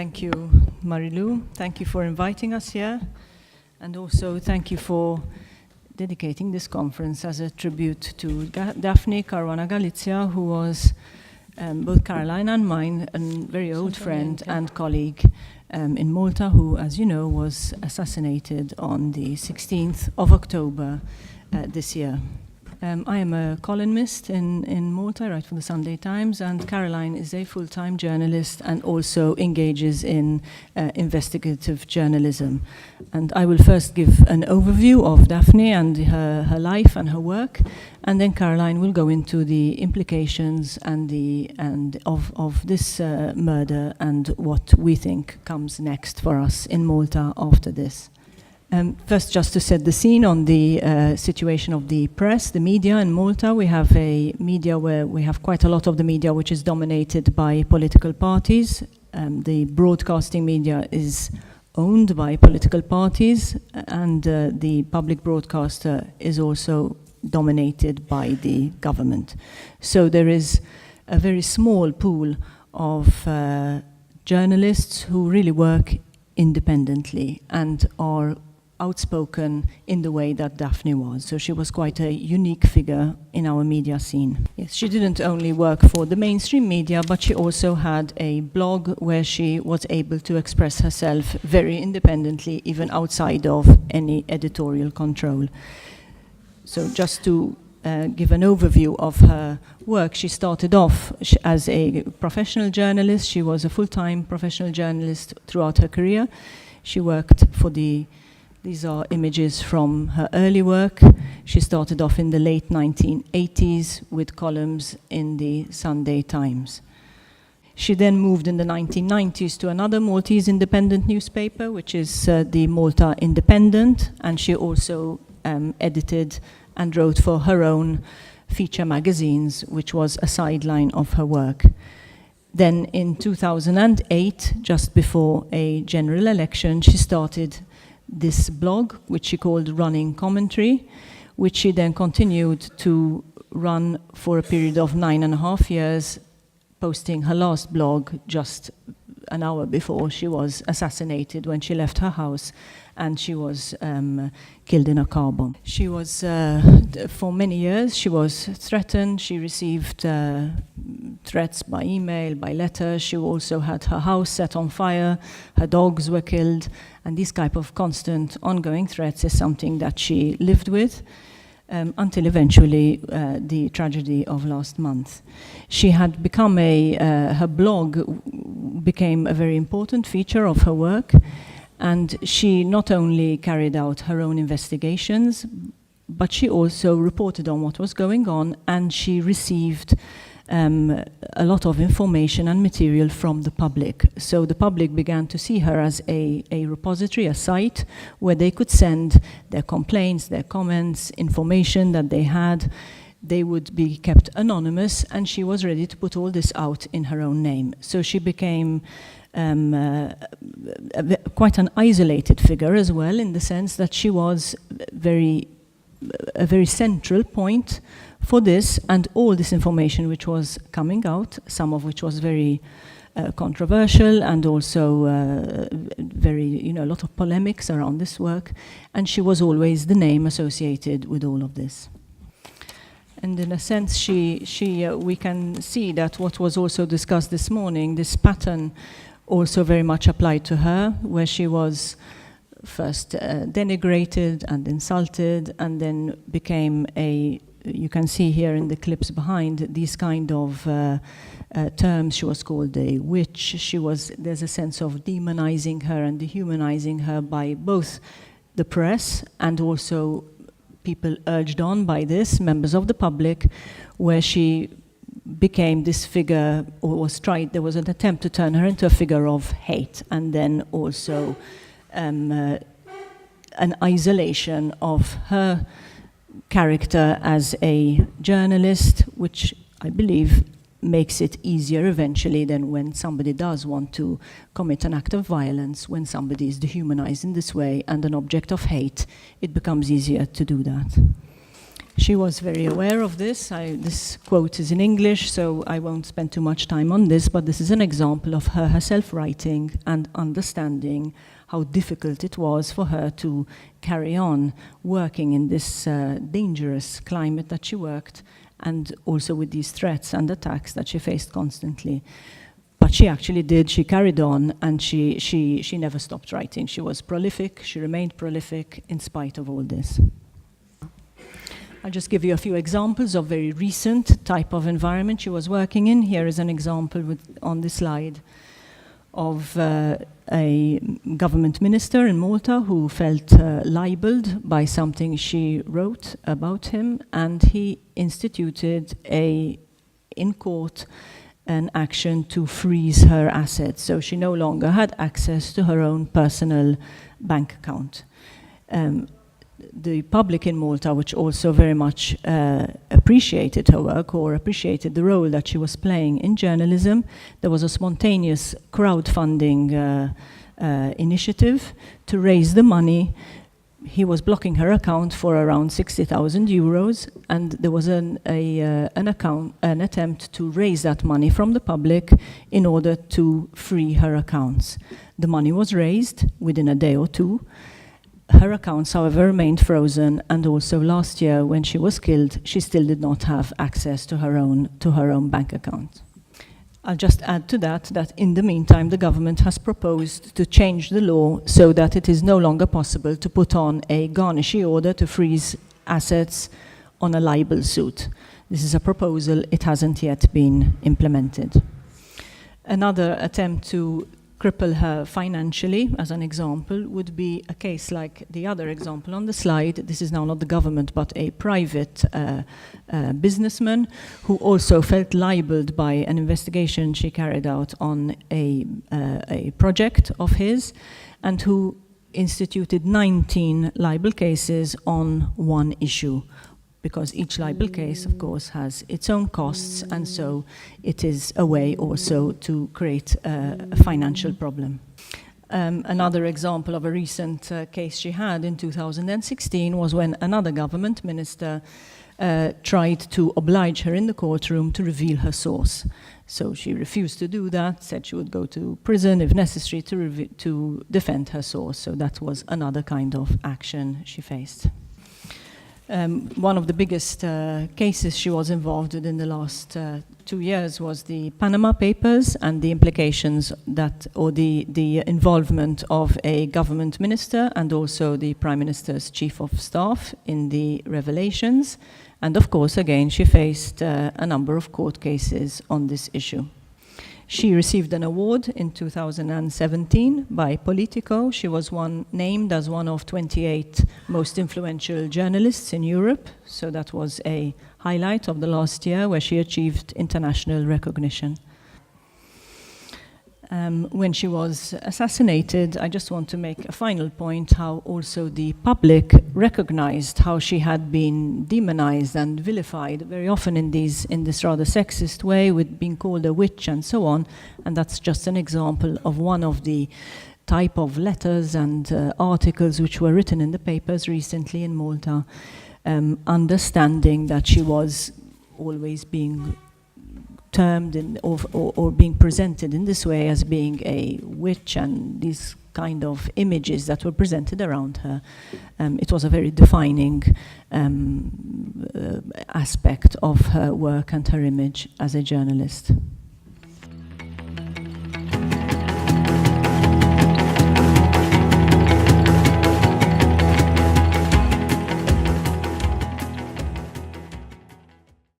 Thank you, Marilu. Thank you for inviting us here. And also thank you for dedicating this conference as a tribute to Daphne Caruana Galizia, who was both Caroline and mine, a very old friend and colleague in Malta, who, as you know, was assassinated on the 16th of October this year. I am a columnist in Malta, I write for the Sunday Times, and Caroline is a full-time journalist and also engages in investigative journalism. And I will first give an overview of Daphne and her life and her work, and then Caroline will go into the implications of this murder and what we think comes next for us in Malta after this. First, just to set the scene on the situation of the press, the media in Malta. We have a media where we have quite a lot of the media which is dominated by political parties. The broadcasting media is owned by political parties, and the public broadcaster is also dominated by the government. So there is a very small pool of journalists who really work independently and are outspoken in the way that Daphne was. So she was quite a unique figure in our media scene. Yes, she didn't only work for the mainstream media, but she also had a blog where she was able to express herself very independently, even outside of any editorial control. So just to give an overview of her work, she started off as a professional journalist. She was a full-time professional journalist throughout her career. She worked for these are images from her early work. She started off in the late 1980s with columns in the Sunday Times. She then moved in the 1990s to another Maltese independent newspaper, which is the Malta Independent, and she also edited and wrote for her own feature magazines, which was a sideline of her work. Then in 2008, just before a general election, she started this blog, which she called Running Commentary, which she then continued to run for a period of 9.5 years, posting her last blog just an hour before she was assassinated, when she left her house and she was killed in a car bomb. She was, for many years, she was threatened. She received threats by email, by letter. She also had her house set on fire. Her dogs were killed. And this type of constant, ongoing threats is something that she lived with until eventually the tragedy of last month. She had become her blog became a very important feature of her work. And she not only carried out her own investigations, but she also reported on what was going on, and she received a lot of information and material from the public. So the public began to see her as a repository, a site where they could send their complaints, their comments, information that they had. They would be kept anonymous, and she was ready to put all this out in her own name. So she became quite an isolated figure as well, in the sense that she was a very central point for this and all this information which was coming out, some of which was very controversial and also a lot of polemics around this work, and she was always the name associated with all of this. And in a sense, we can see that what was also discussed this morning, this pattern also very much applied to her, where she was first denigrated and insulted, and then became you can see here in the clips behind, these kind of terms. She was called a witch. There's a sense of demonizing her and dehumanizing her by both the press and also people urged on by this, members of the public, where she became this figure, or there was an attempt to turn her into a figure of hate, and then also an isolation of her character as a journalist, which I believe makes it easier eventually than when somebody does want to commit an act of violence. When somebody is dehumanized in this way and an object of hate, it becomes easier to do that. She was very aware of this. This quote is in English, so I won't spend too much time on this, but this is an example of her herself writing and understanding how difficult it was for her to carry on working in this dangerous climate that she worked, and also with these threats and attacks that she faced constantly. But she actually did, she carried on, and she never stopped writing. She was prolific, she remained prolific in spite of all this. I'll just give you a few examples of very recent type of environment she was working in. Here is an example on the slide of a government minister in Malta who felt libeled by something she wrote about him, and he instituted in court an action to freeze her assets. So she no longer had access to her own personal bank account. The public in Malta, which also very much appreciated her work or appreciated the role that she was playing in journalism, there was a spontaneous crowdfunding initiative to raise the money. He was blocking her account for around 60,000 euros, and there was an attempt to raise that money from the public in order to free her accounts. The money was raised within a day or two. Her accounts, however, remained frozen, and also last year, when she was killed, she still did not have access to her own bank account. I'll just add to that in the meantime, the government has proposed to change the law so that it is no longer possible to put on a garnishee order to freeze assets on a libel suit. This is a proposal, it hasn't yet been implemented. Another attempt to cripple her financially, as an example, would be a case like the other example on the slide. This is now not the government, but a private businessman who also felt libeled by an investigation she carried out on a project of his, and who instituted 19 libel cases on one issue, because each libel case, of course, has its own costs, and so it is a way also to create a financial problem. Another example of a recent case she had in 2016 was when another government minister tried to oblige her in the courtroom to reveal her source. So she refused to do that, said she would go to prison if necessary to defend her source. So that was another kind of action she faced. One of the biggest cases she was involved in the last 2 years was the Panama Papers and the implications that, or the involvement of a government minister and also the Prime Minister's Chief of Staff in the revelations. And of course, again, she faced a number of court cases on this issue. She received an award in 2017 by Politico. She was named as one of 28 most influential journalists in Europe. So that was a highlight of the last year where she achieved international recognition. When she was assassinated, I just want to make a final point how also the public recognized how she had been demonized and vilified very often in this rather sexist way, with being called a witch and so on. And that's just an example of one of the type of letters and articles which were written in the papers recently in Malta, understanding that she was always being termed or being presented in this way as being a witch, and these kind of images that were presented around her. It was a very defining aspect of her work and her image as a journalist.